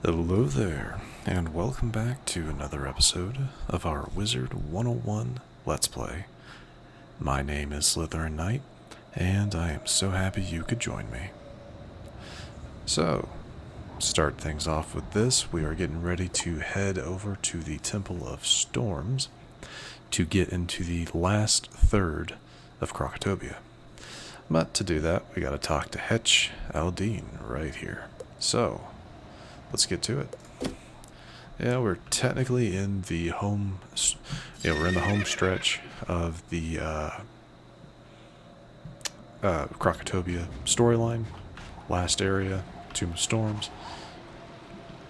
Hello there, and welcome back to another episode of our Wizard101 Let's Play. My name is SlytherinKnight, and I am so happy you could join me. So, start things off with this. We are getting ready to head over to the Temple of Storms to get into the last third of Krokotopia. But to do that, we gotta talk to Hetch Aldine right here. So, let's get to it. Yeah, we're technically in the home. We're in the home stretch of the Krokotopia storyline. Last area, Tomb of Storms.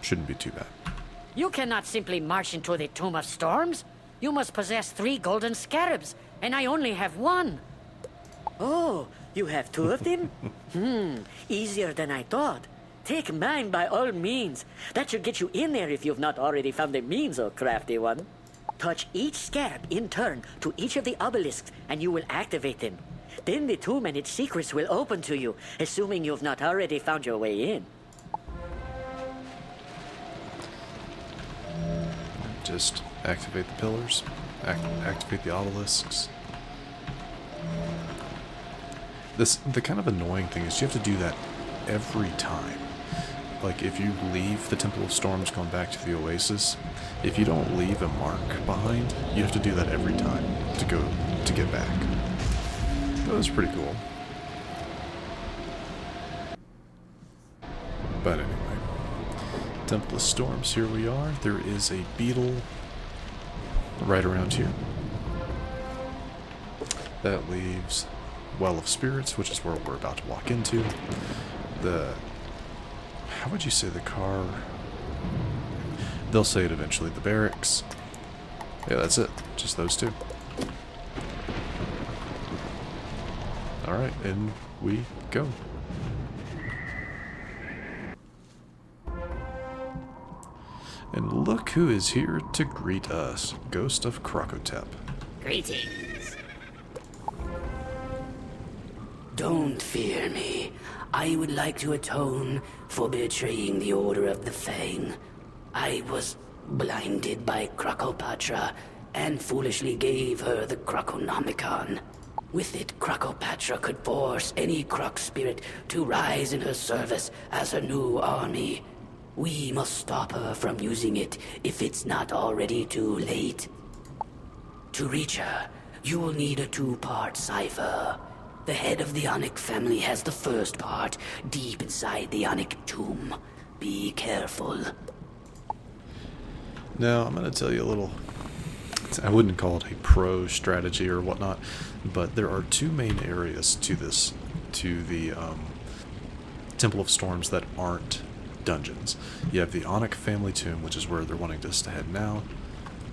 Shouldn't be too bad. You cannot simply march into the Tomb of Storms. You must possess 3 golden scarabs, and I only have 1. Oh, you have 2 of them? Easier than I thought. Take mine by all means. That should get you in there if you've not already found the means, oh crafty one. Touch each scarab in turn to each of the obelisks, and you will activate them. Then the tomb and its secrets will open to you, assuming you've not already found your way in. Just activate the pillars, activate the obelisks. The kind of annoying thing is you have to do that every time. Like, if you leave the Temple of Storms going back to the Oasis, if you don't leave a mark behind, you have to do that every time to get back. That was pretty cool. But anyway, Temple of Storms, here we are. There is a beetle right around here. That leaves Well of Spirits, which is where we're about to walk into. How would you say the car? They'll say it eventually. The barracks. Yeah, that's it. Just those 2. Alright, in we go. And look who is here to greet us. Ghost of Krokotopia. Greetings. Don't fear me. I would like to atone for betraying the Order of the Fang. I was blinded by Krokopatra and foolishly gave her the Krokonomicon. With it, Krokopatra could force any Krok spirit to rise in her service as her new army. We must stop her from using it if it's not already too late. To reach her, you will need a 2-part cipher. The head of the Onyx family has the first part, deep inside the Onyx tomb. Be careful. Now, I'm going to tell you a little, I wouldn't call it a pro strategy or whatnot, but there are 2 main areas to the Temple of Storms that aren't dungeons. You have the Onyx family tomb, which is where they're wanting us to head now.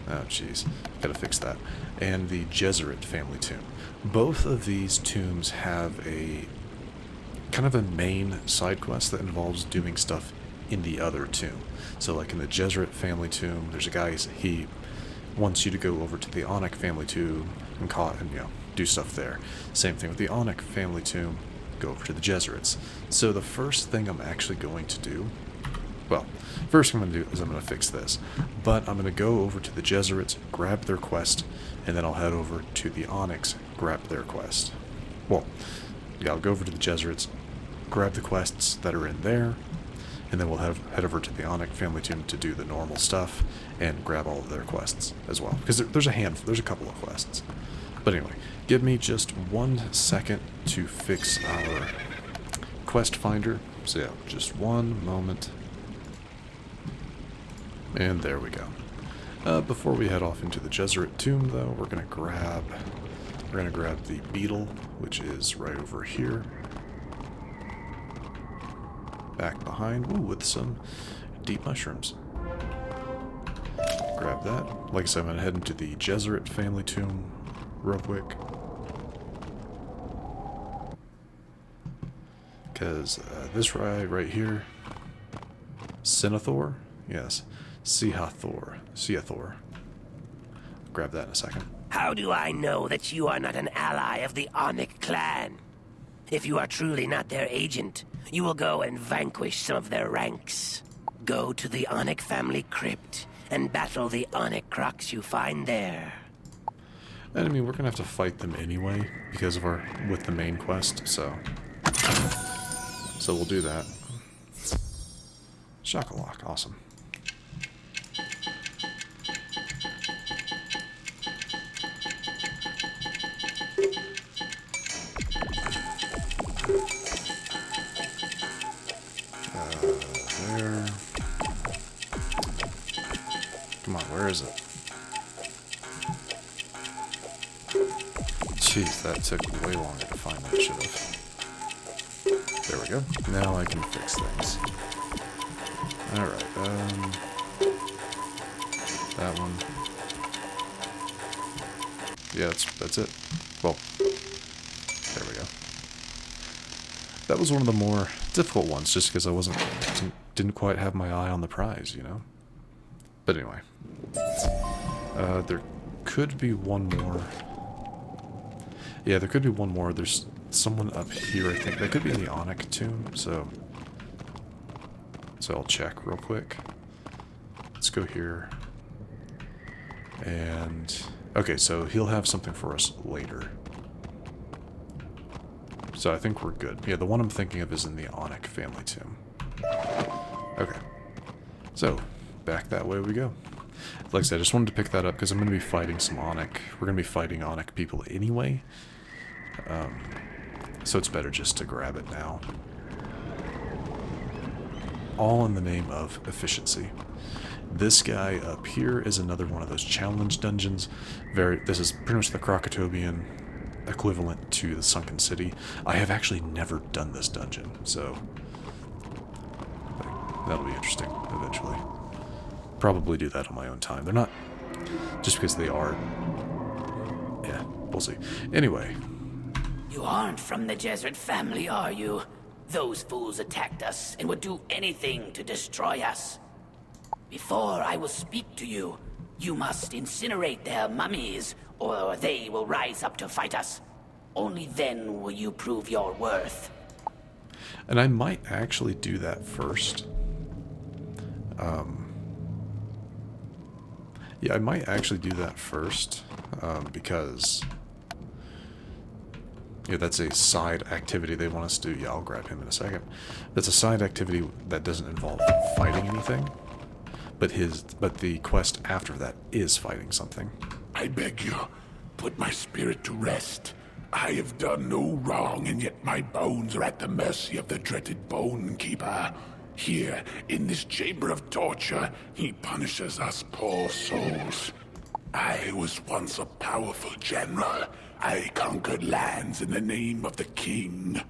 Oh, jeez. Gotta fix that. And the Jezerit family tomb. Both of these tombs have a kind of a main side quest that involves doing stuff in the other tomb. So like in the Jezerit family tomb, there's a guy, he wants you to go over to the Onyx family tomb and do stuff there. Same thing with the Onyx family tomb, go over to the Jezerits. So the first thing I'm actually going to do, first thing I'm going to do is I'm going to fix this. But I'm going to go over to the Jezerits, grab their quest, and then I'll head over to the Onyx, grab their quest. I'll go over to the Jezerits, grab the quests that are in there, and then we'll head over to the Onyx family tomb to do the normal stuff and grab all of their quests as well. Because there's a couple of quests. But anyway, give me just 1 second to fix our quest finder. So yeah, just 1 moment. And there we go. Before we head off into the Jezerit tomb, though, we're gonna grab the beetle, which is right over here, back behind. Ooh, with some deep mushrooms. Grab that. Like I said, I'm gonna head into the Jezerit family tomb real quick, because this right here, Sinethor, yes. Seathor. Grab that in a second. How do I know that you are not an ally of the Onyx clan? If you are truly not their agent, you will go and vanquish some of their ranks. Go to the Onyx family crypt and battle the Onyx Crocs you find there. And I mean, we're gonna have to fight them anyway because of with the main quest, so we'll do that. Shock-a-lock, awesome. There. Come on, where is it? Jeez, that took way longer to find than it should have. There we go. Now I can fix things. Alright, that one. Yeah, that's it. Well, there we go. That was one of the more difficult ones, just because I didn't quite have my eye on the prize, you know? But anyway. There could be one more. Yeah, there could be one more. There's someone up here, I think. That could be in the Onyx tomb, so I'll check real quick. Let's go here. And okay, so he'll have something for us later. So I think we're good. Yeah, the one I'm thinking of is in the Onyx family tomb. Okay. So, back that way we go. Like I said, I just wanted to pick that up because I'm going to be fighting some Onyx. We're going to be fighting Onyx people anyway. So it's better just to grab it now. All in the name of efficiency. This guy up here is another one of those challenge dungeons. This is pretty much the Krokotopian equivalent to the Sunken City. I have actually never done this dungeon, so that'll be interesting eventually. Probably do that on my own time. They're not, just because they are, yeah, we'll see. Anyway. You aren't from the Desert family, are you? Those fools attacked us and would do anything to destroy us. Before I will speak to you, you must incinerate their mummies, or they will rise up to fight us. Only then will you prove your worth. And I might actually do that first. Yeah, I might actually do that first, because yeah, that's a side activity they want us to do. Yeah, I'll grab him in a second. That's a side activity that doesn't involve fighting anything, but the quest after that is fighting something. I beg you, put my spirit to rest. I have done no wrong, and yet my bones are at the mercy of the dreaded Bone Keeper. Here, in this chamber of torture, he punishes us poor souls. I was once a powerful general. I conquered lands in the name of the king.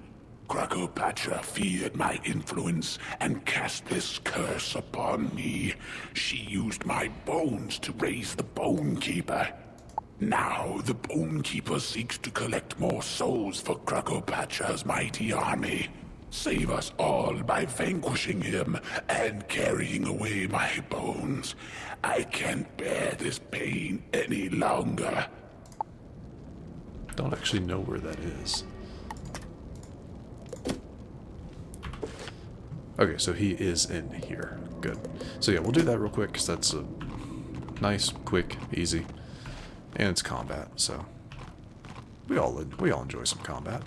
Krokotopia feared my influence and cast this curse upon me. She used my bones to raise the Bone Keeper. Now, the Bone Keeper seeks to collect more souls for Krokotopia's mighty army. Save us all by vanquishing him and carrying away my bones. I can't bear this pain any longer. Don't actually know where that is. Okay, so he is in here. Good. So yeah, we'll do that real quick because that's a nice, quick, easy, and it's combat. So we all enjoy some combat.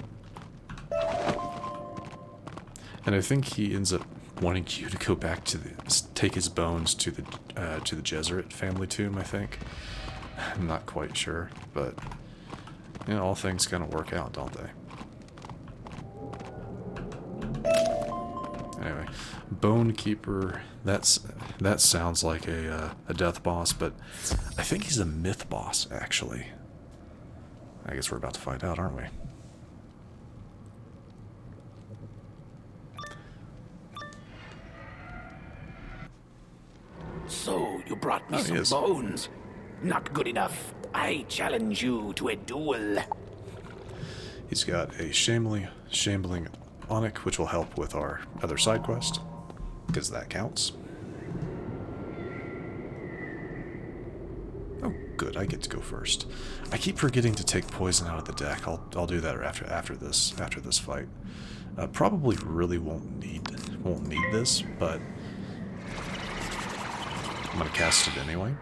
And I think he ends up wanting you to go back to take his bones to the Wizard101 family tomb. I think. I'm not quite sure, but you know, all things kind of work out, don't they? Anyway, Bone Keeper. That sounds like a death boss, but I think he's a myth boss actually. I guess we're about to find out, aren't we? So, you brought me he is. some bones. Not good enough. I challenge you to a duel. He's got a shambling Onyx, which will help with our other side quest, because that counts. Oh, good, I get to go first. I keep forgetting to take poison out of the deck. I'll do that after this fight. Probably really won't need this, but I'm gonna cast it anyway.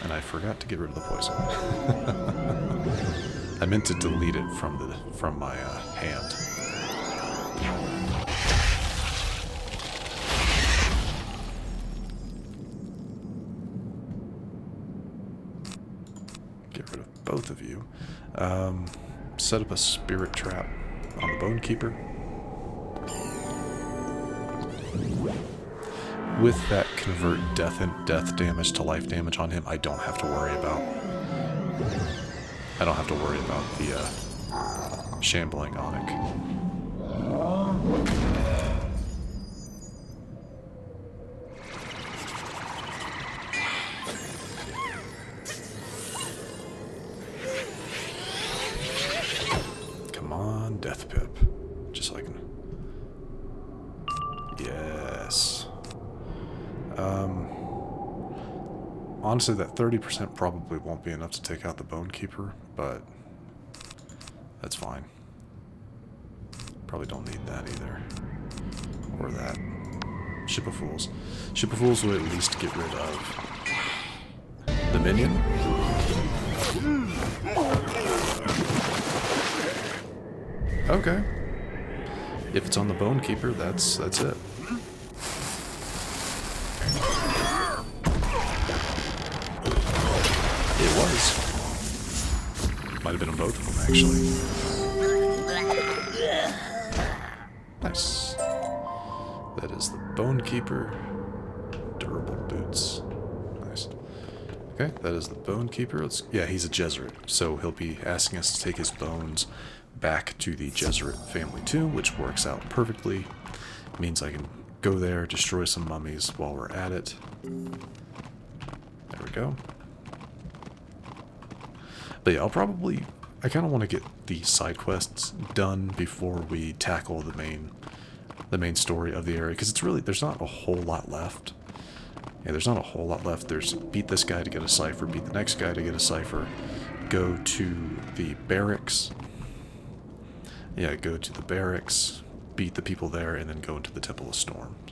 And I forgot to get rid of the poison. I meant to delete it from my hand. Get rid of both of you. Set up a spirit trap on the Bone Keeper. With that convert death damage to life damage on him, I don't have to worry about. I don't have to worry about the shambling Onyx. Come on, Death Pip. Just so I can. Yes. Honestly, that 30% probably won't be enough to take out the Bone Keeper, but that's fine. Probably don't need that either. Or that. Ship of Fools. Ship of Fools will at least get rid of the minion. Okay. If it's on the Bone Keeper, that's it. It was. Might have been on both of them, actually. Nice. That is the Bone Keeper. Durable boots. Nice. Okay, that is the Bone Keeper. Yeah, he's a Jesuit, so he'll be asking us to take his bones back to the Jesuit family tomb, which works out perfectly. Means I can go there, destroy some mummies while we're at it. There we go. But yeah, I kind of want to get the side quests done before we tackle the main story of the area, because there's not a whole lot left. Yeah, there's not a whole lot left. There's beat this guy to get a cipher, beat the next guy to get a cipher, go to the barracks. Yeah, go to the barracks, beat the people there, and then go into the Temple of Storms.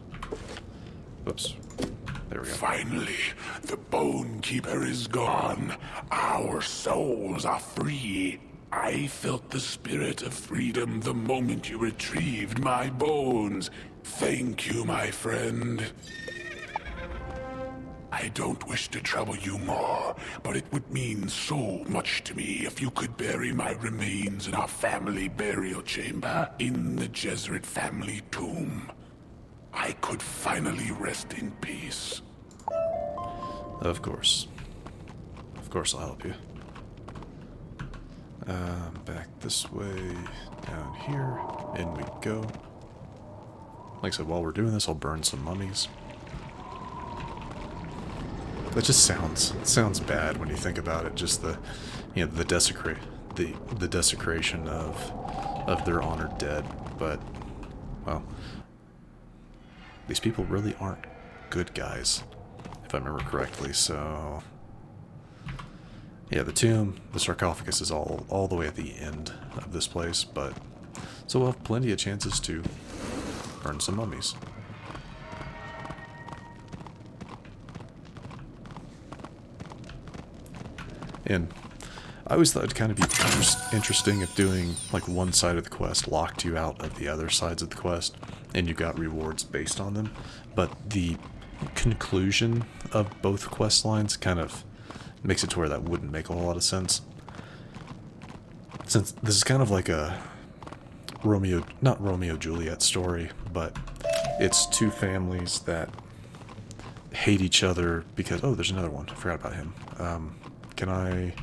Oops. There we go. Finally, the Bone Keeper is gone. Our souls are free. I felt the spirit of freedom the moment you retrieved my bones. Thank you, my friend. I don't wish to trouble you more, but it would mean so much to me if you could bury my remains in our family burial chamber in the Jesuit family tomb. I could finally rest in peace. Of course. Of course I'll help you. Back this way, down here, in we go. Like I said, while we're doing this, I'll burn some mummies. That just sounds bad when you think about it. Just the desecration of their honored dead. But well, these people really aren't good guys, if I remember correctly. So yeah, the tomb, the sarcophagus is all the way at the end of this place, but so we'll have plenty of chances to burn some mummies. And I always thought it'd kind of be interesting if doing like one side of the quest locked you out of the other sides of the quest, and you got rewards based on them. But the conclusion of both quest lines kind of makes it to where that wouldn't make a whole lot of sense. Since this is kind of like a not Romeo-Juliet story, but it's two families that hate each other because, oh, there's another one. I forgot about him. Can I...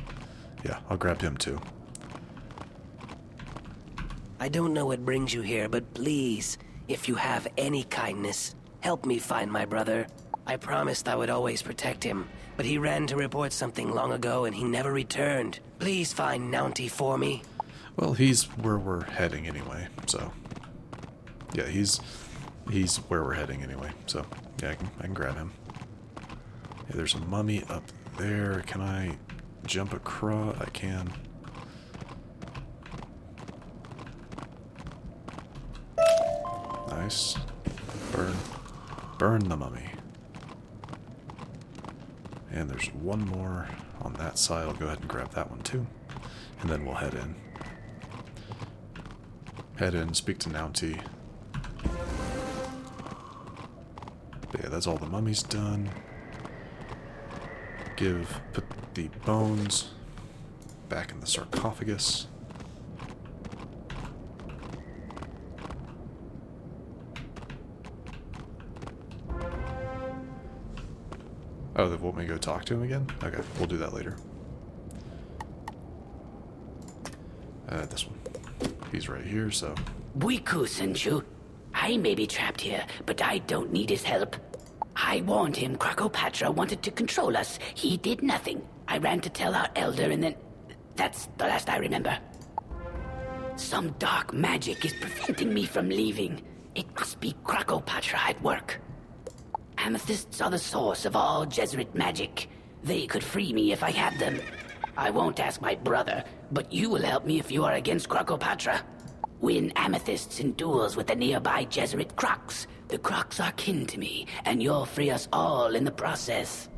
Yeah, I'll grab him too. I don't know what brings you here, but please, if you have any kindness, help me find my brother. I promised I would always protect him, but he ran to report something long ago and he never returned. Please find Nounty for me. Well, he's where we're heading anyway, so... Yeah, he's where we're heading anyway, so... Yeah, I can grab him. Yeah, there's a mummy up there. Can I jump across? I can. Nice. Burn the mummy. And there's one more on that side. I'll go ahead and grab that one too. And then we'll head in. Head in, speak to Naunty. But yeah, that's all the mummies done. Put the bones back in the sarcophagus. Oh, they want me to go talk to him again? Okay, we'll do that later. This one. He's right here, so... Buiku Senju. I may be trapped here, but I don't need his help. I warned him Krokopatra wanted to control us. He did nothing. I ran to tell our elder and then... That's the last I remember. Some dark magic is preventing me from leaving. It must be Krokopatra at work. Amethysts are the source of all Jesuit magic. They could free me if I had them. I won't ask my brother, but you will help me if you are against Krokopatra. Win amethysts in duels with the nearby Jesuit Crocs. The Crocs are kin to me, and you'll free us all in the process.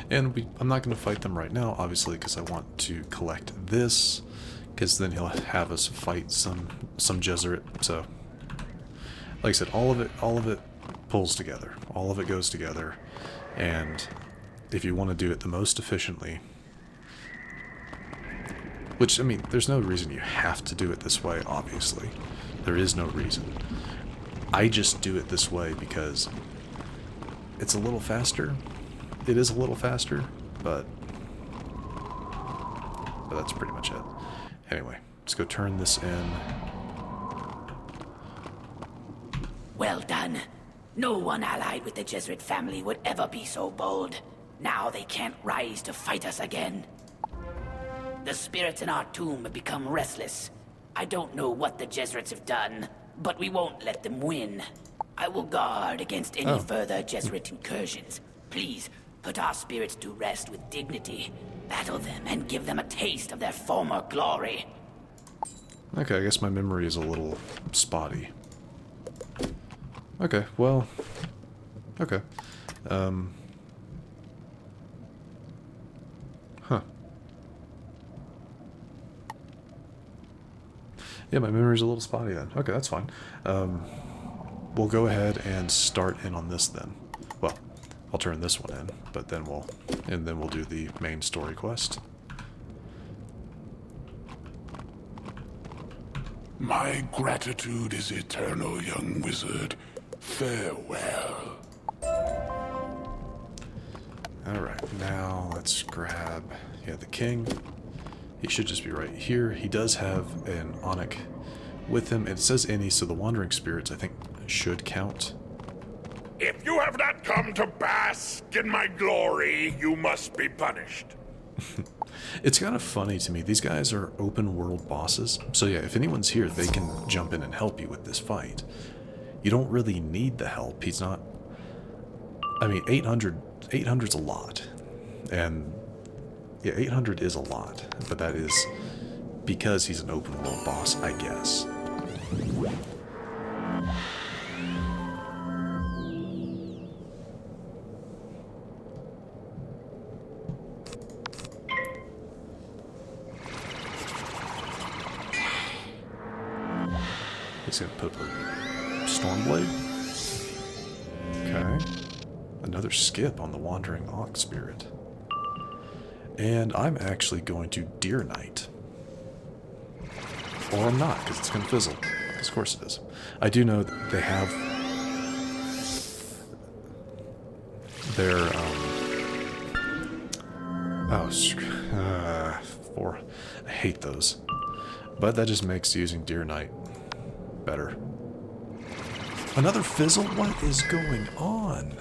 And I'm not going to fight them right now, obviously, because I want to collect this, because then he'll have us fight some Jesuit. So, like I said, all of it pulls together. All of it goes together, and if you want to do it the most efficiently, which, I mean, there's no reason you have to do it this way, obviously. There is no reason. I just do it this way because it's a little faster. It is a little faster, but that's pretty much it. Anyway, let's go turn this in. Well done. No one allied with the Jesuit family would ever be so bold. Now they can't rise to fight us again. The spirits in our tomb have become restless. I don't know what the Jesuits have done, but we won't let them win. I will guard against any further Jesuit incursions. Please, put our spirits to rest with dignity. Battle them and give them a taste of their former glory. Okay, I guess my memory is a little spotty. Okay, well... Okay. Huh. Yeah, my memory's a little spotty then. Okay, that's fine. We'll go ahead and start in on this then. Well, I'll turn this one in, but then we'll do the main story quest. My gratitude is eternal, young wizard. Farewell. Alright, now let's grab... Yeah, the king. He should just be right here. He does have an Onyx with him. It says any, so the wandering spirits, I think, should count. If you have not come to bask in my glory, you must be punished. It's kind of funny to me. These guys are open world bosses. So yeah, if anyone's here, they can jump in and help you with this fight. You don't really need the help. He's not... I mean, 800's a lot. And yeah, 800 is a lot. But that is because he's an open world boss, I guess. He's gonna put up a Stormblade. Okay. Another skip on the Wandering Ox Spirit. And I'm actually going to Deer Knight. Or I'm not, because it's gonna fizzle. Of course it is. I do know that they have their, I hate those. But that just makes using Deer Knight better. Another fizzle? What is going on?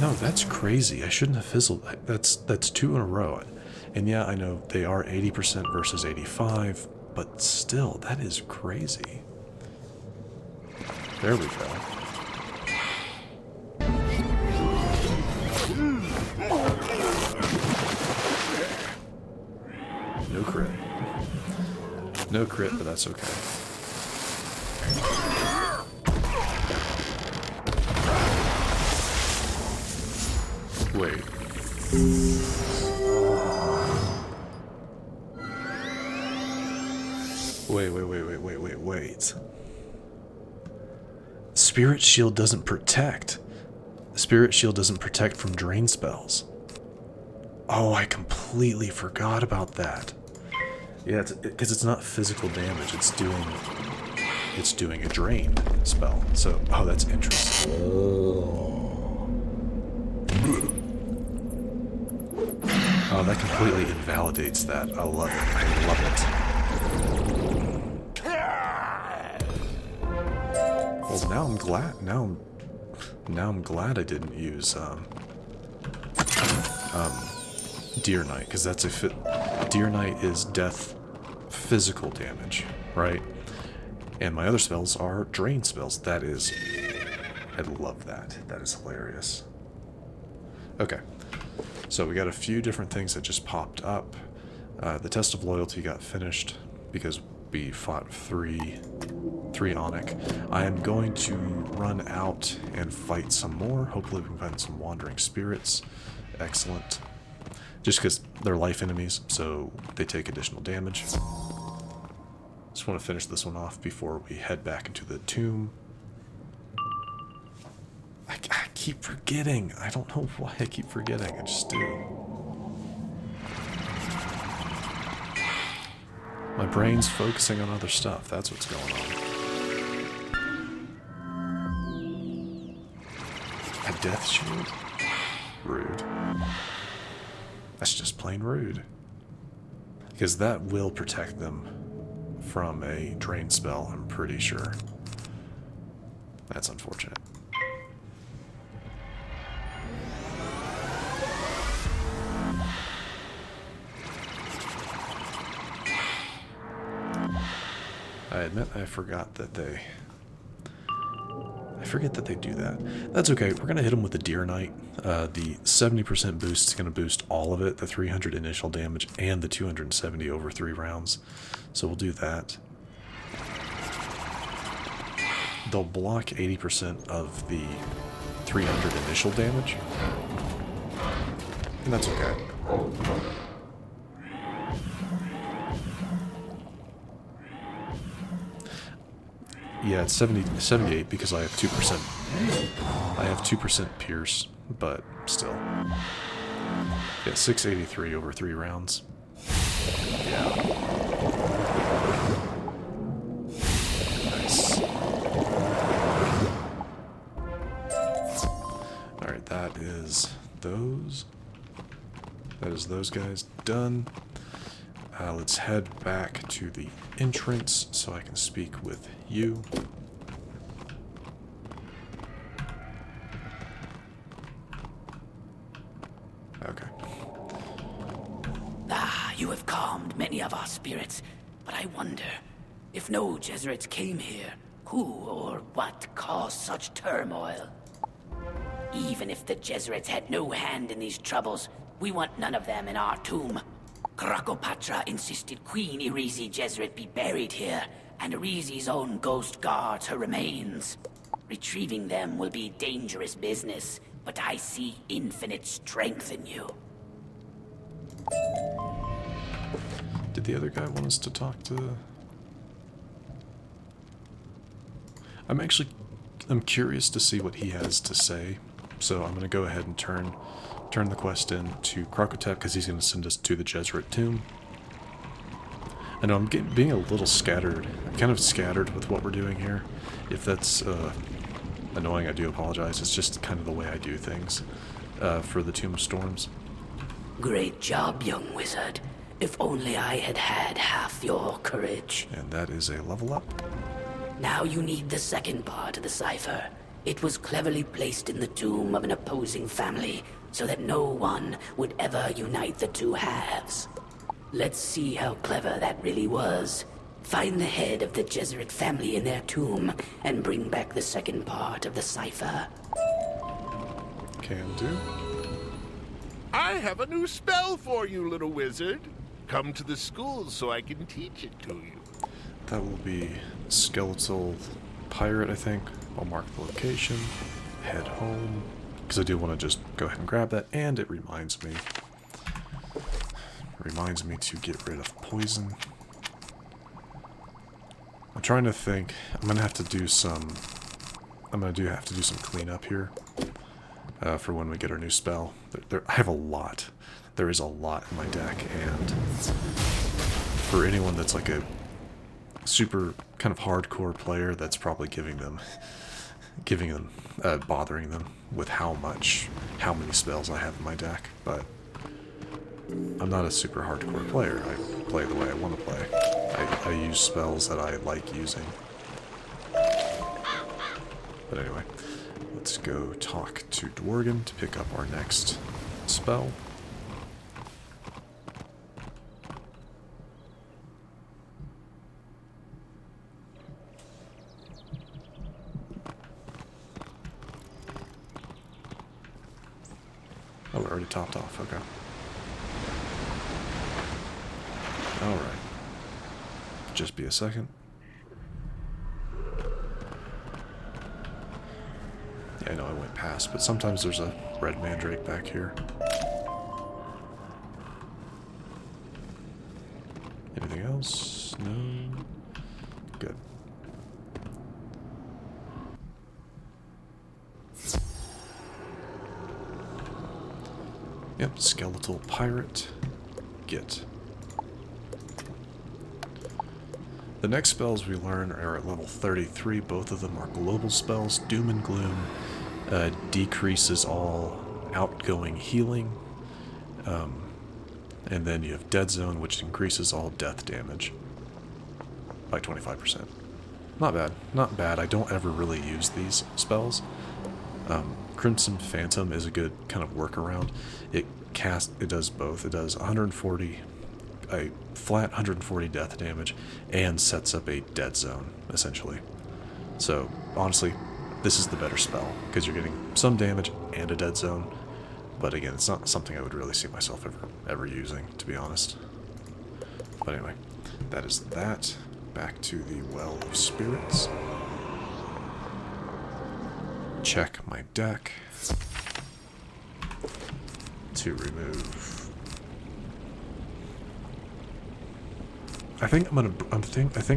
No, that's crazy. I shouldn't have fizzled. That's 2 in a row. And yeah, I know they are 80% versus 85, but still, that is crazy. There we go. No crit. No crit, but that's okay. Wait. Wait. Spirit Shield doesn't protect. Spirit Shield doesn't protect from drain spells. Oh, I completely forgot about that. Yeah, because it's not physical damage. It's doing a drain spell. So, oh, that's interesting. Oh, that completely invalidates that. I love it. I love it. Well, now I'm glad. Now I'm glad I didn't use Deer Knight, because that's Deer Knight is death physical damage, right? And my other spells are drain spells. That is, I love that. That is hilarious. Okay, so we got a few different things that just popped up. The test of loyalty got finished because we fought three Onyx. I am going to run out and fight some more. Hopefully we can find some wandering spirits. Excellent. Just because they're life enemies, so they take additional damage. Just want to finish this one off before we head back into the tomb. I keep forgetting. I don't know why I keep forgetting. I just do. My brain's focusing on other stuff. That's what's going on. A death shield? Rude. That's just plain rude. Because that will protect them from a drain spell, I'm pretty sure. That's unfortunate. I admit I forgot that they... I forget that they do that. That's okay. We're going to hit them with the Deer Knight. The 70% boost is going to boost all of it, the 300 initial damage and the 270 over 3 rounds. So we'll do that. They'll block 80% of the 300 initial damage. And that's okay. Yeah, it's 78 because I have 2%. I have 2% pierce, but still. Yeah, 683 over 3 rounds. Yeah. Nice. Alright, that is those. That is those guys done. Let's head back to the entrance so I can speak with you. Okay. You have calmed many of our spirits, but I wonder, if no Jesuits came here, who or what caused such turmoil? Even if the Jesuits had no hand in these troubles, we want none of them in our tomb. Krokotopia insisted Queen Irizi Jesuit be buried here, and Irizi's own ghost guards her remains. Retrieving them will be dangerous business, but I see infinite strength in you. Did the other guy want us to talk to... I'm curious to see what he has to say, so I'm going to go ahead and turn the quest in to Krokotopia because he's going to send us to the Jesuit tomb. I know I'm being a little scattered. I'm kind of scattered with what we're doing here. If that's annoying, I do apologize. It's just kind of the way I do things for the Tomb of Storms. Great job, young wizard. If only I had had half your courage. And that is a level up. Now you need the second part of the cipher. It was cleverly placed in the tomb of an opposing family, so that no one would ever unite the two halves. Let's see how clever that really was. Find the head of the Jesuit family in their tomb, and bring back the second part of the cipher. Can do. I have a new spell for you, little wizard. Come to the school so I can teach it to you. that will be Skeletal Pirate, I think. I'll mark the location, head home, because I do want to just go ahead and grab that, and it reminds me to get rid of poison. I'm trying to think. I'm gonna have to do some cleanup here for when we get our new spell. I have a lot. There is a lot in my deck, and for anyone that's like a super kind of hardcore player, that's probably bothering them with how many spells I have in my deck. But I'm not a super hardcore player. I play the way I want to play. I use spells that I like using. But anyway, let's go talk to Dworgen to pick up our next spell. Oh, we're already topped off. Okay. Alright. Just be a second. Yeah, I know I went past, but sometimes there's a red mandrake back here. Anything else? No? Good. Yep, Skeletal Pirate. Get. The next spells we learn are at level 33. Both of them are global spells. Doom and Gloom decreases all outgoing healing. And then you have Dead Zone, which increases all death damage by 25%. Not bad. Not bad. I don't ever really use these spells. Crimson Phantom is a good kind of workaround. It does both. It does 140, a flat 140 death damage, and sets up a dead zone, essentially. So, honestly, this is the better spell, because you're getting some damage and a dead zone. But again, it's not something I would really see myself ever using, to be honest. But anyway, that is that. Back to the Well of Spirits. Check my deck to remove. I think I'm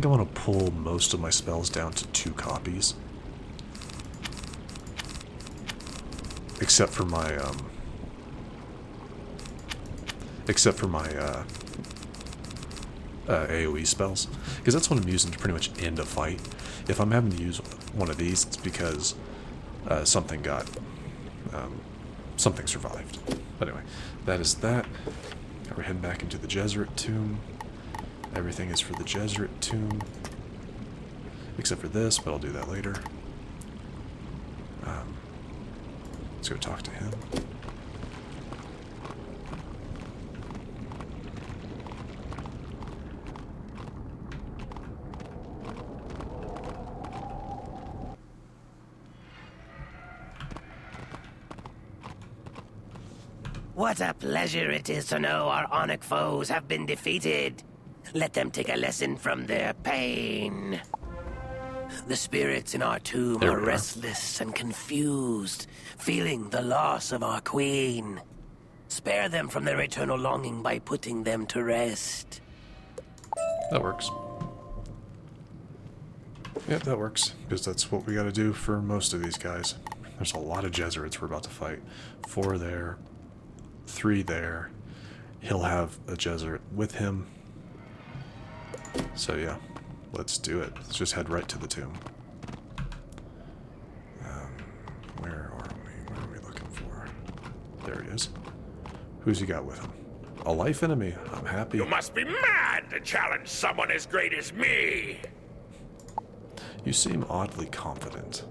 gonna pull most of my spells down to 2 copies, except for my AoE spells, because that's what I'm using to pretty much end a fight. If I'm having to use one of these, it's because something survived. But anyway, that is that. We're heading back into the Jesuit tomb. Everything is for the Jesuit tomb, except for this, but I'll do that later. Let's go talk to him. What a pleasure it is to know our Onyx foes have been defeated. Let them take a lesson from their pain. The spirits in our tomb are restless and confused, feeling the loss of our queen. Spare them from their eternal longing by putting them to rest. That works. Yep, that works, because that's what we gotta do for most of these guys. There's a lot of Jesuits we're about to fight. 4 there, 3 there. He'll have a Jesuit with him. So yeah, let's do it. Let's just head right to the tomb. Where are we? What are we looking for? There he is. Who's he got with him? A life enemy. I'm happy. You must be mad to challenge someone as great as me! You seem oddly confident.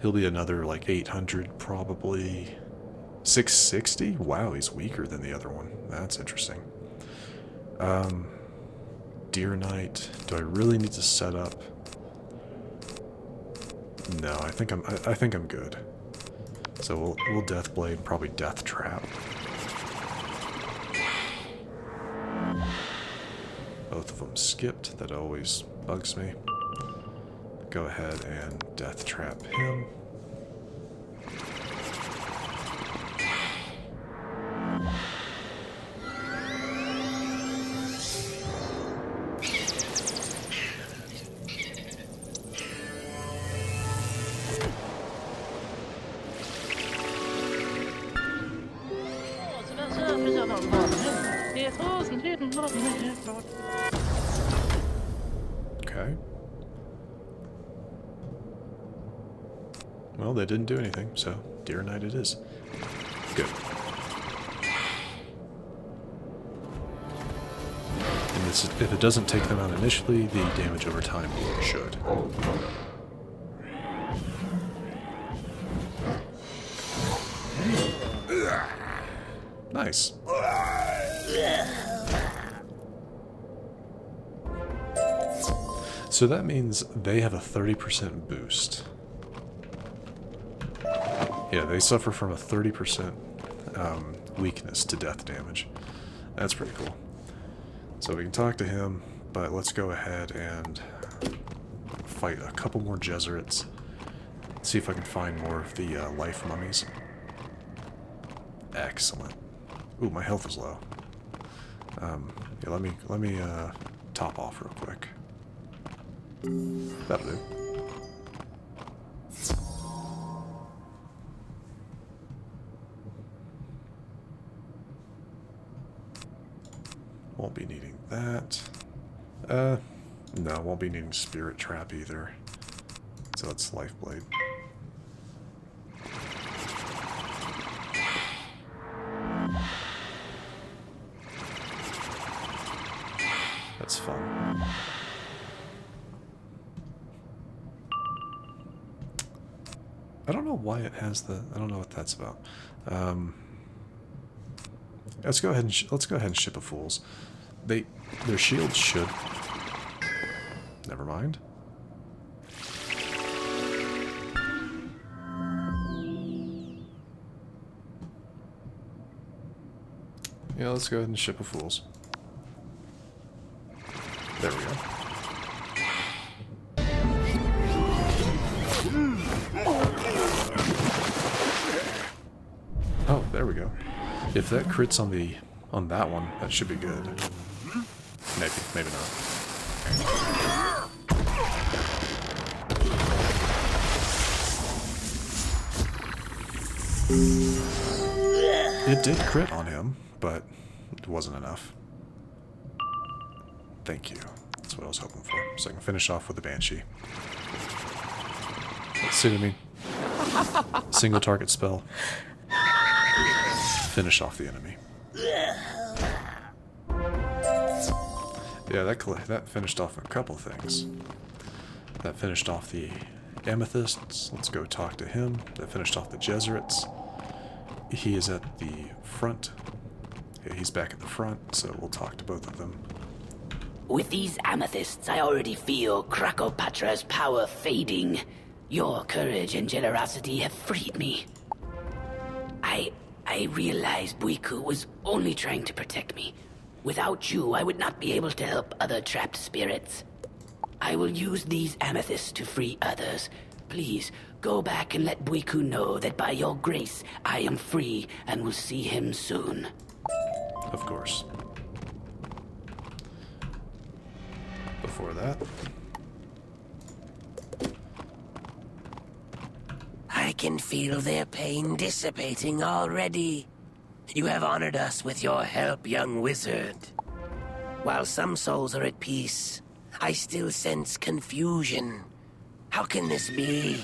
He'll be another, like, 800, probably. 660? Wow, he's weaker than the other one. That's interesting. Deer Knight. Do I really need to set up? No, I think I'm good. So we'll Deathblade, probably Death Trap. both of them skipped. That always bugs me. Go ahead and death trap him. Okay. Well, they didn't do anything, so Dear Knight it is. Good. And this, if it doesn't take them out initially, the damage over time should. Nice. So that means they have a 30% boost. Yeah, they suffer from a 30% weakness to death damage. That's pretty cool. So we can talk to him, but let's go ahead and fight a couple more Jesuits. See if I can find more of the life mummies. Excellent. Ooh, my health is low. Yeah, let me top off real quick. That'll do. Won't be needing that. No, won't be needing Spirit Trap either. So that's Lifeblade. That's fun. I don't know why it has the. I don't know what that's about. Let's go ahead and ship a Fools. Their shields should. Never mind. Yeah, let's go ahead and ship a Fools. There we go. Oh, there we go. If that crits on that one, that should be good. Maybe not. It did crit on him, but it wasn't enough. Thank you. That's what I was hoping for. So I can finish off with the Banshee. Let's see what I mean. Single target spell. Finish off the enemy. Yeah, that finished off a couple things. That finished off the Amethysts. Let's go talk to him. That finished off the Jesuits. He is at the front. Yeah, he's back at the front, so we'll talk to both of them. With these amethysts, I already feel Krokotopia's power fading. Your courage and generosity have freed me. I realized Buiku was only trying to protect me. Without you, I would not be able to help other trapped spirits. I will use these amethysts to free others. Please, go back and let Buiku know that by your grace, I am free and will see him soon. Of course. Before that... I can feel their pain dissipating already. You have honored us with your help, young wizard. While some souls are at peace, I still sense confusion. How can this be?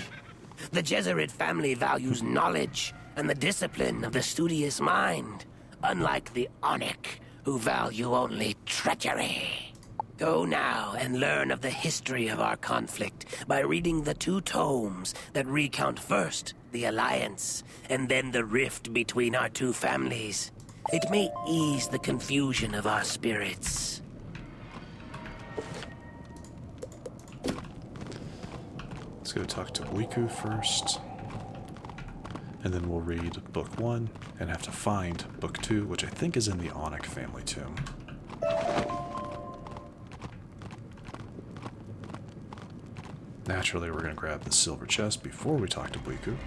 The Jesuit family values knowledge and the discipline of the studious mind, unlike the Onyx, who value only treachery. Go now and learn of the history of our conflict by reading the 2 tomes that recount first the alliance and then the rift between our 2 families. It may ease the confusion of our spirits. Let's go talk to Buiku first. And then we'll read Book 1 and have to find Book 2, which I think is in the Onyx family tomb. Naturally, we're going to grab the silver chest before we talk to Buiku.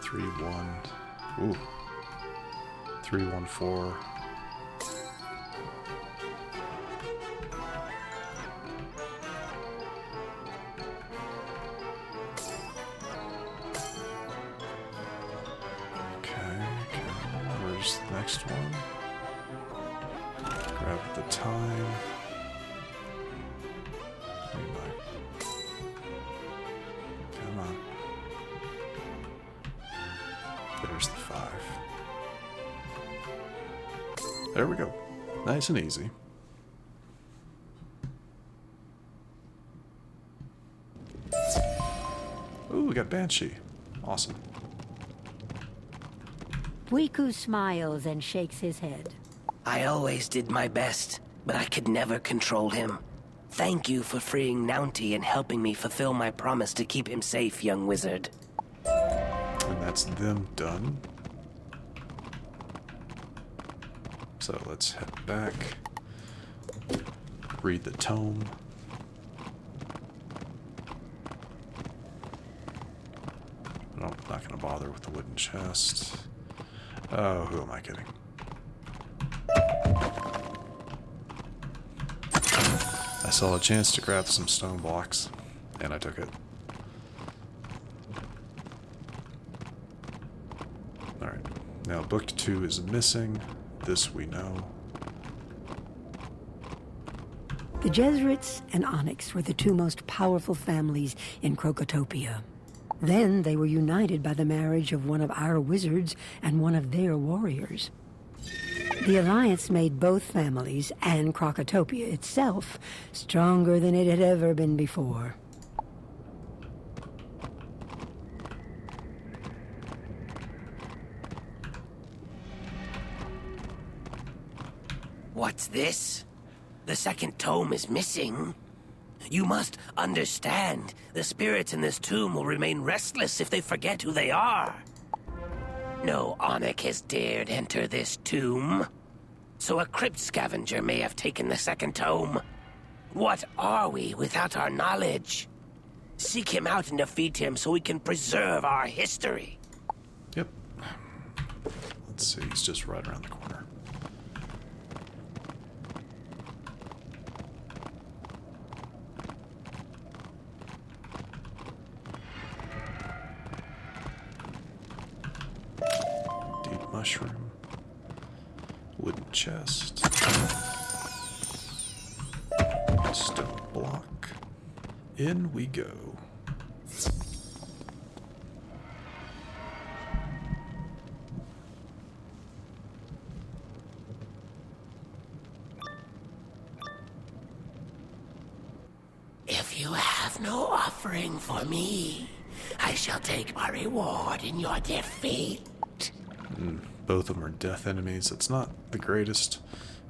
3-1. Ooh. 3-1-4. Where's the next one? Grab the time. Come on. There's the 5. There we go. Nice and easy. Ooh, we got Banshee. Awesome. Buiku smiles and shakes his head. I always did my best, but I could never control him. Thank you for freeing Naunty and helping me fulfill my promise to keep him safe, young wizard. And that's them done. So let's head back. Read the tome. No, I'm not going to bother with the wooden chest. Oh, who am I kidding? I saw a chance to grab some stone blocks, and I took it. Alright, now book 2 is missing. This we know. The Jesuits and Onyx were the two most powerful families in Krokotopia. Then they were united by the marriage of one of our wizards and one of their warriors. The alliance made both families and Krokotopia itself stronger than it had ever been before. What's this? The second tome is missing. You must understand, the spirits in this tomb will remain restless if they forget who they are. No Onyx has dared enter this tomb, so a crypt scavenger may have taken the second tome. What are we without our knowledge? Seek him out and defeat him so we can preserve our history. Yep. Let's see, he's just right around the corner. Mushroom, wooden chest, stone block. In we go. If you have no offering for me, I shall take my reward in your defeat. Both of them are death enemies. It's not the greatest.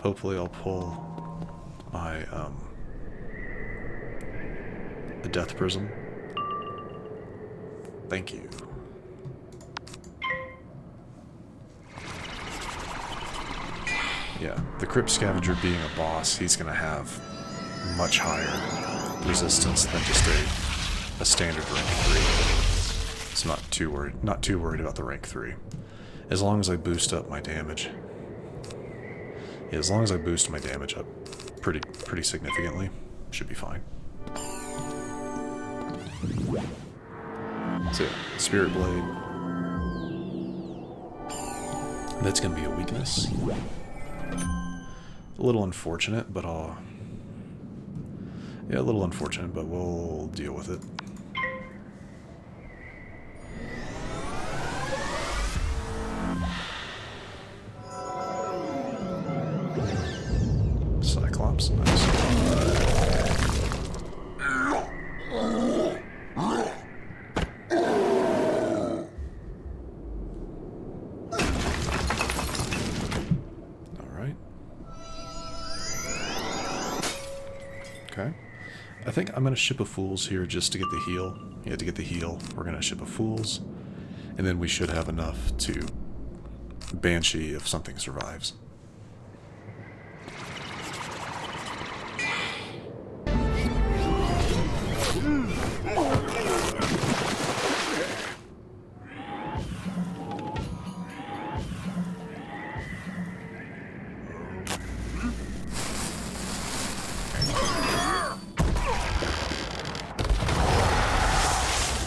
Hopefully I'll pull my, the death prism. Thank you. Yeah, the Crypt Scavenger being a boss, he's gonna have much higher resistance than just a standard rank 3. So not too worried about the rank 3. As long as I boost up my damage. Yeah, as long as I boost my damage up pretty significantly, should be fine. So yeah, Spirit Blade. That's gonna be a weakness. A little unfortunate, but yeah, a little unfortunate, but we'll deal with it. Cyclops, nice. Alright. Okay. I think I'm going to ship a Fool's here just to get the heal. Yeah, to get the heal, we're going to ship a Fool's. And then we should have enough to Banshee if something survives.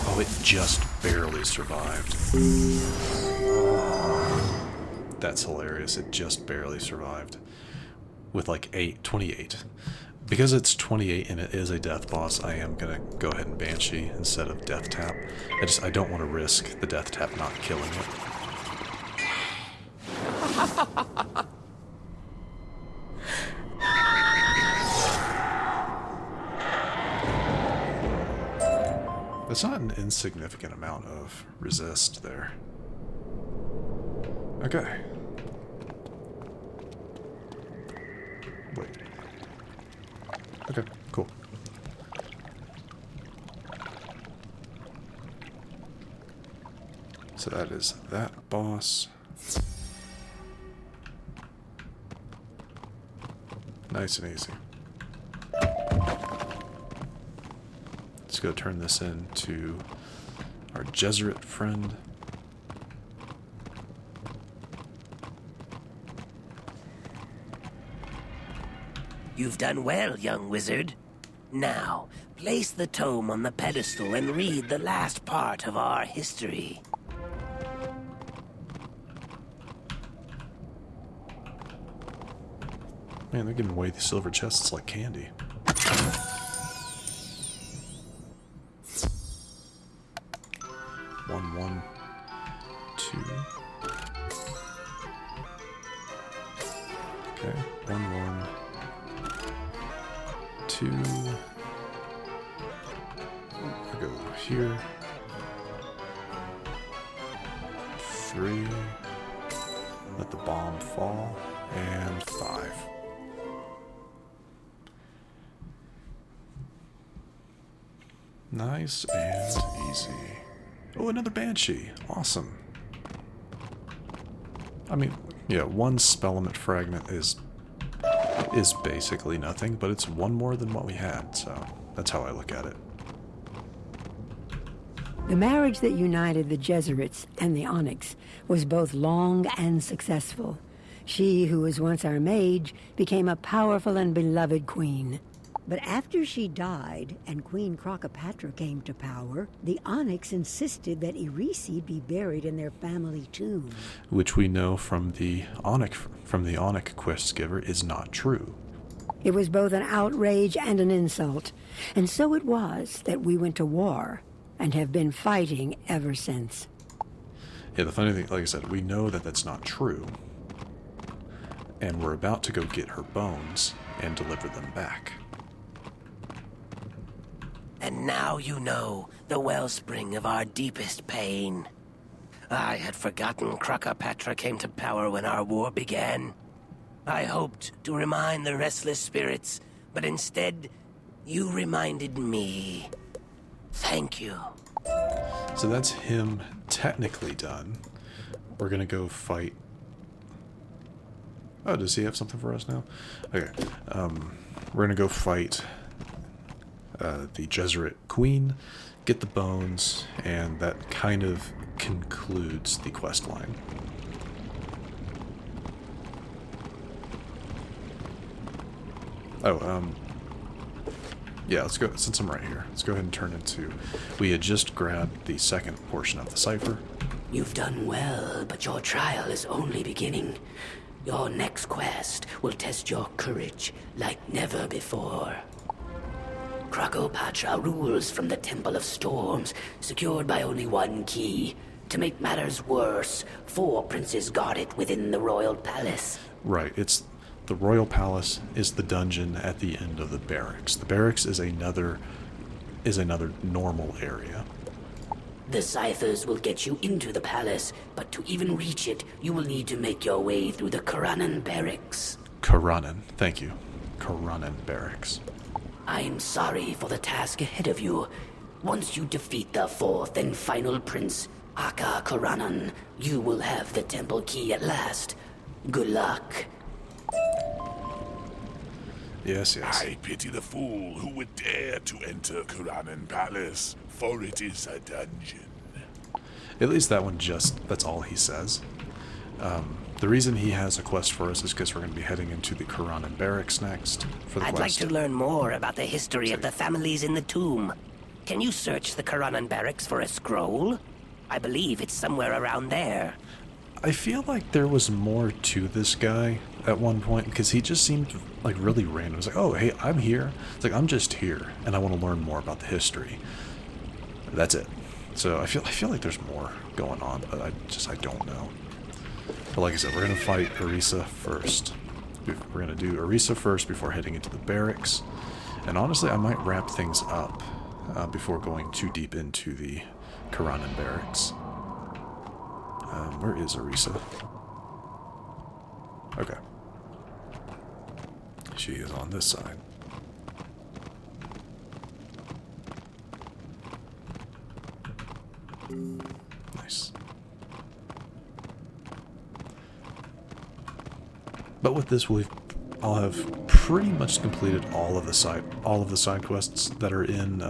Oh, it just barely survived. That's hilarious. It just barely survived. With like 28. Because it's 28 and it is a death boss, I am gonna go ahead and Banshee instead of Death Tap. I don't want to risk the Death Tap not killing it. That's not an insignificant amount of resist there. Okay. Wait. Okay, cool. So that is that boss. Nice and easy. Let's go turn this into our Jesuit friend. You've done well, young wizard. Now, place the tome on the pedestal and read the last part of our history. Man, they're giving away the silver chests like candy. One, two. Okay, 1, 2. I go here. 3. Let the bomb fall. And 5. Nice and easy. Oh, another Banshee. Awesome. I mean, yeah, one Spellament Fragment is basically nothing, but it's one more than what we had, so that's how I look at it. The marriage that united the Jesuits and the Onyx was both long and successful. She, who was once our mage, became a powerful and beloved queen. But after she died and Queen Krokopatra came to power, the Onyx insisted that Irisi be buried in their family tomb. Which we know from the Onyx quest giver is not true. It was both an outrage and an insult, and so it was that we went to war and have been fighting ever since. Yeah, the funny thing, like I said, we know that that's not true. And we're about to go get her bones and deliver them back. And now you know the wellspring of our deepest pain. I had forgotten Krokopatra came to power when our war began. I hoped to remind the restless spirits, but instead, you reminded me. Thank you. So that's him technically done. We're gonna go fight... Oh, does he have something for us now? Okay. We're gonna go fight the Jesuit Queen, get the bones, and that kind of concludes the quest line. Oh, yeah, let's go, since I'm right here, let's go ahead and turn into... We had just grabbed the second portion of the cipher. You've done well, but your trial is only beginning. Your next quest will test your courage like never before. Krokopatra rules from the Temple of Storms, secured by only one key. To make matters worse, 4 princes guard it within the royal palace. Right, it's... The royal palace is the dungeon at the end of the barracks. The barracks is another normal area. The Scythers will get you into the palace, but to even reach it, you will need to make your way through the Karanan barracks. Karanan, thank you. Karanan barracks. I'm sorry for the task ahead of you. Once you defeat the 4th and final prince, Aka Karanan, you will have the temple key at last. Good luck. Yes, yes. I pity the fool who would dare to enter Karanan Palace, for it is a dungeon. At least that one that's all he says. The reason he has a quest for us is because we're going to be heading into the Karanan barracks next for the I'd quest. like to learn more about the history of the families in the tomb. Can you search the Karanan barracks for a scroll? I believe it's somewhere around there. I feel like there was more to this guy at one point, because he just seemed like really random. It was like, oh, hey, I'm here. It's like, I'm just here, and I want to learn more about the history. That's it. So I feel like there's more going on, but I don't know. But like I said, we're going to fight Orisa first. We're going to do Orisa first before heading into the barracks. And honestly, I might wrap things up before going too deep into the Karanan barracks. Where is Orisa? Okay. She is on this side. Nice. But with this, I'll have pretty much completed all of the side quests that are in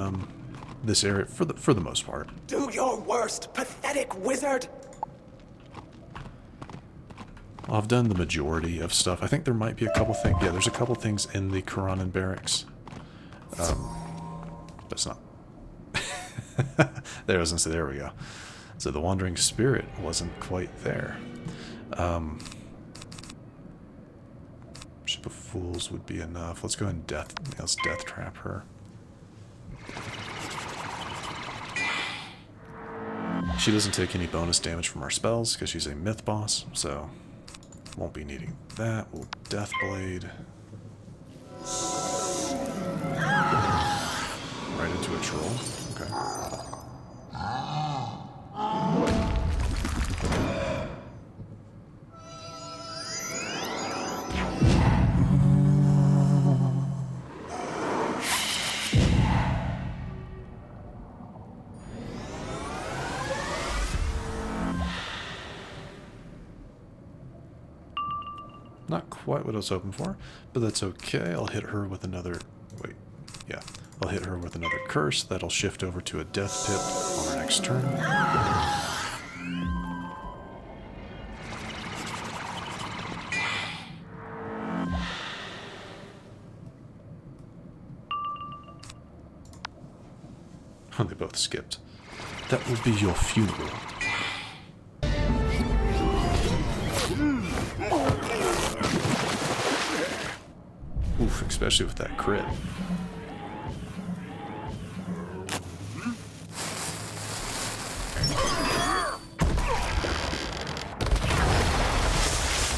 this area for the most part. Do your worst, pathetic wizard! I've done the majority of stuff. I think there might be a couple things. Yeah, there's a couple things in the Karanan barracks. That's not. There, I was gonna say, there we go. So the Wandering Spirit wasn't quite there. Ship of Fools would be enough. Let's go and let's death trap her. She doesn't take any bonus damage from our spells because she's a myth boss, so won't be needing that. We'll Death Blade. Right into a troll. Okay. Not quite what I was hoping for, but that's okay. I'll hit her with another... Wait. Yeah. I'll hit her with another curse. That'll shift over to a death pip on our next turn. Oh, they both skipped. That will be your funeral. Oof, especially with that crit.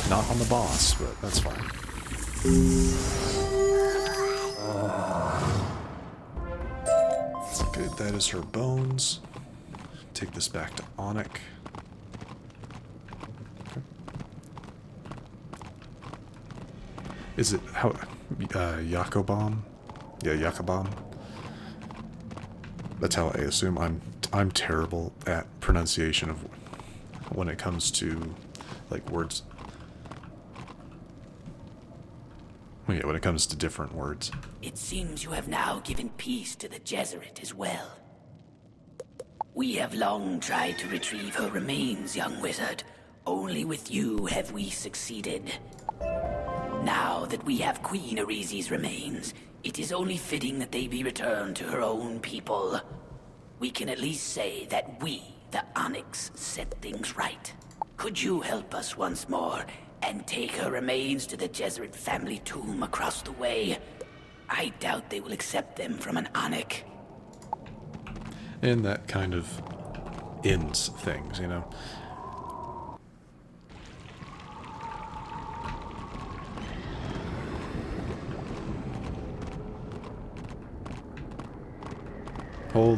Not on the boss, but that's fine. Good, that is her bones. Take this back to Onyx. Okay. Is it how Yakobam? Yeah, Yakobam. That's how I assume. I'm terrible at pronunciation of when it comes to like words. Well, yeah, when it comes to different words. It seems you have now given peace to the Jesuit as well. We have long tried to retrieve her remains, young wizard. Only with you have we succeeded. Now that we have Queen Arizi's remains, it is only fitting that they be returned to her own people. We can at least say that we, the Onyx, set things right. Could you help us once more and take her remains to the Jesuit family tomb across the way? I doubt they will accept them from an Onyx. And that kind of ends things, you know.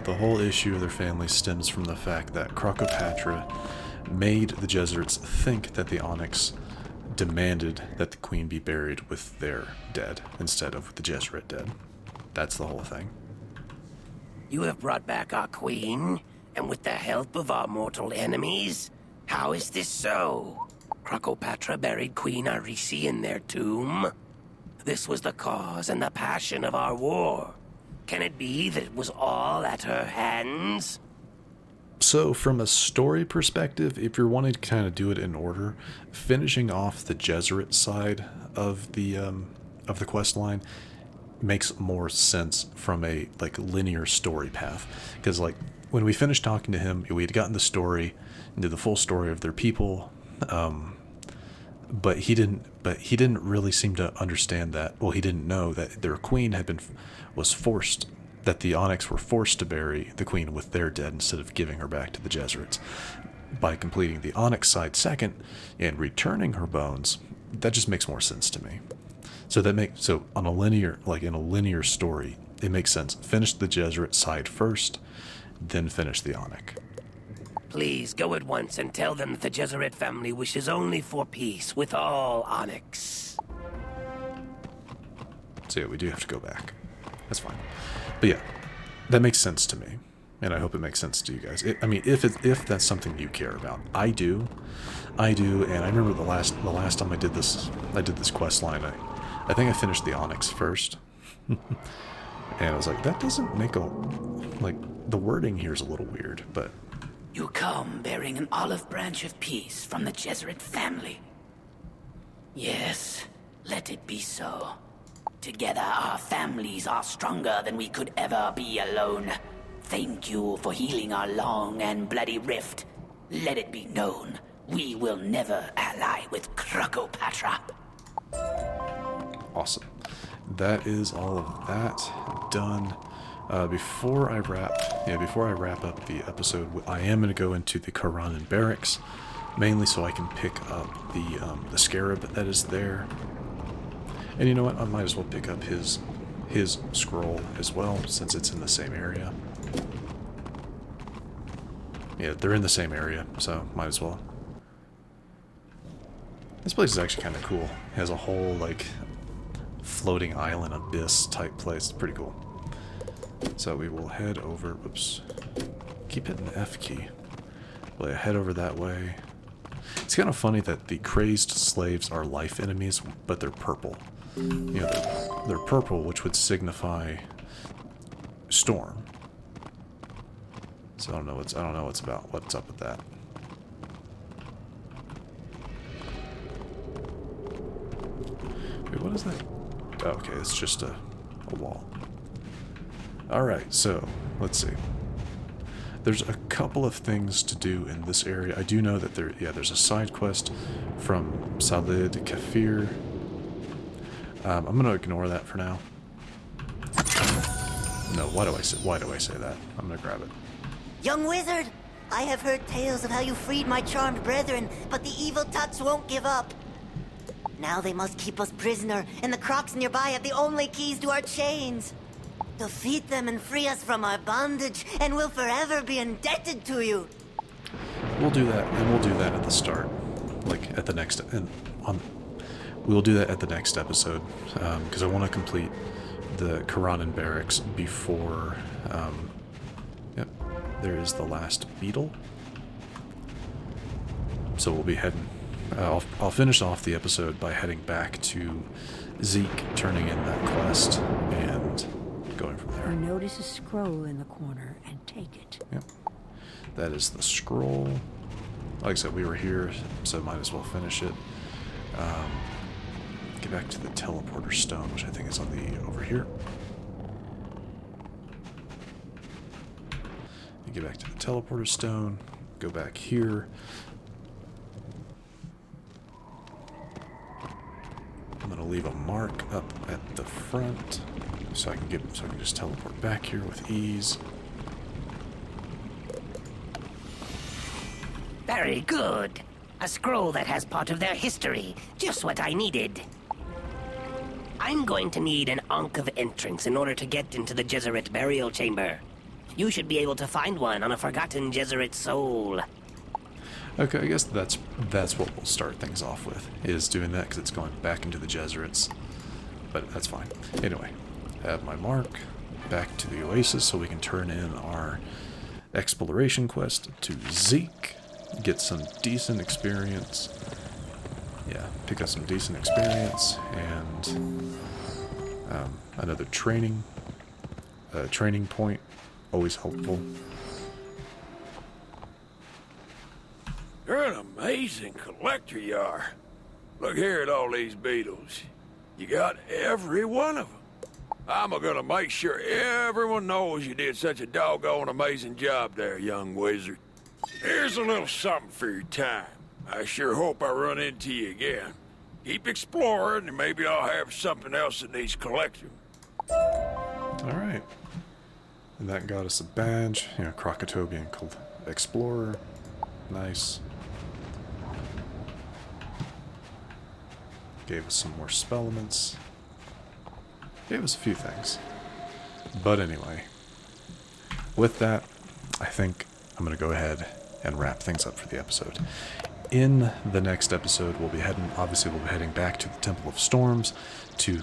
The whole issue of their family stems from the fact that Krokotopia made the Jesuits think that the Onyx demanded that the queen be buried with their dead instead of with the Jesuit dead. That's the whole thing. You have brought back our queen, and with the help of our mortal enemies? How is this so? Krokotopia buried Queen Arizi in their tomb? This was the cause and the passion of our war. Can it be that it was all at her hands? So from a story perspective, if you're wanting to kind of do it in order, finishing off the Jesuit side of the quest line makes more sense from a like linear story path. Because like when we finished talking to him, we had gotten the story into the full story of their people, but he didn't really seem to understand that. Well, he didn't know that their queen was forced, that the Onyx were forced to bury the queen with their dead instead of giving her back to the Jesuits. By completing the Onyx side second and returning her bones, that just makes more sense to me. So on a linear, like in a linear story, it makes sense. Finish the Jesuit side first, then finish the Onyx. Please go at once and tell them that the Jesuit family wishes only for peace with all Onyx. So yeah, we do have to go back. That's fine. But yeah, that makes sense to me, and I hope it makes sense to you guys. I mean, if that's something you care about, I do, and I remember the last time I did this quest line. I think I finished the Onyx first, and I was like, that doesn't make the wording here is a little weird, but. You come bearing an olive branch of peace from the Jesuit family. Yes, let it be so. Together our families are stronger than we could ever be alone. Thank you for healing our long and bloody rift. Let it be known, we will never ally with Krokotopia. Awesome. That is all of that done. Before I wrap up the episode, I am going to go into the Karanin barracks, mainly so I can pick up the scarab that is there. And you know what? I might as well pick up his scroll as well, since it's in the same area. Yeah, they're in the same area, so might as well. This place is actually kind of cool. It has a whole like floating island abyss type place. It's pretty cool. So we will head over. Whoops. Keep hitting the F key. We'll head over that way. It's kind of funny that the crazed slaves are life enemies, but they're purple. You know, they're purple, which would signify storm. So I don't know what's up with that. Wait, what is that? Oh, okay, it's just a wall. Alright, so let's see. There's a couple of things to do in this area. I do know that there's a side quest from SlytherinKnight. I'm gonna ignore that for now. No, why do I say that? I'm gonna grab it. Young wizard, I have heard tales of how you freed my charmed brethren, but the evil tuts won't give up. Now they must keep us prisoner, and the Crocs nearby have the only keys to our chains. Defeat them and free us from our bondage, and we'll forever be indebted to you. We'll do that, and we'll do that at the start, like at the next, we'll do that at the next episode, because I want to complete the Karanin barracks before. Yep, there is the last beetle. So we'll be heading. I'll finish off the episode by heading back to Zeke, turning in that quest, and going from there. You notice a scroll in the corner and take it. Yep. That is the scroll. Like I said, we were here, so might as well finish it. Get back to the teleporter stone, which I think is on over here. You get back to the teleporter stone, go back here. I'm gonna leave a mark up at the front so I can just teleport back here with ease. Very good. A scroll that has part of their history. Just what I needed. I'm going to need an Ankh of entrance in order to get into the Jesuit burial chamber. You should be able to find one on a forgotten Jesuit soul. Okay, I guess that's what we'll start things off with, is doing that, because it's going back into the Jesuits. But that's fine. Anyway, have my mark, back to the Oasis so we can turn in our exploration quest to Zeke, get some decent experience. Yeah, pick up some decent experience, and another training point, always helpful. amazing collector you are. Look here at all these beetles. You got every one of them. I'm gonna make sure everyone knows you did such a doggone amazing job there, young wizard. Here's a little something for your time. I sure hope I run into you again. Keep exploring, and maybe I'll have something else that needs collecting. Alright. And that got us a badge. You know, Krokotopian Explorer. Nice. Gave us some more spell elements. Gave us a few things. But anyway, with that, I think I'm going to go ahead and wrap things up for the episode. In the next episode, we'll be heading back to the Temple of Storms to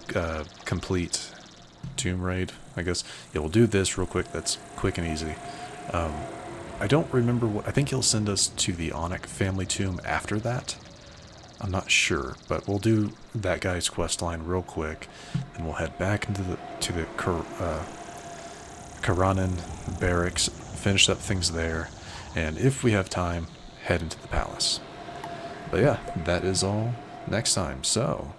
complete Tomb Raid, I guess. Yeah, we'll do this real quick. That's quick and easy. I don't remember what... I think he'll send us to the Onyx family tomb after that. I'm not sure, but we'll do that guy's quest line real quick, and we'll head back into the Karanin barracks, finish up things there, and if we have time, head into the palace. But yeah, that is all next time. So,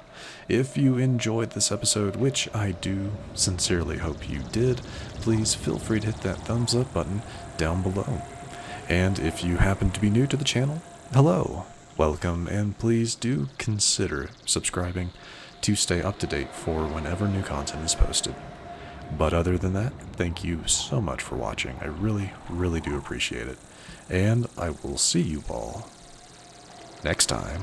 if you enjoyed this episode, which I do sincerely hope you did, please feel free to hit that thumbs up button down below. And if you happen to be new to the channel, hello, welcome, and please do consider subscribing to stay up to date for whenever new content is posted. But other than that, thank you so much for watching. I really, really do appreciate it. And I will see you all next time.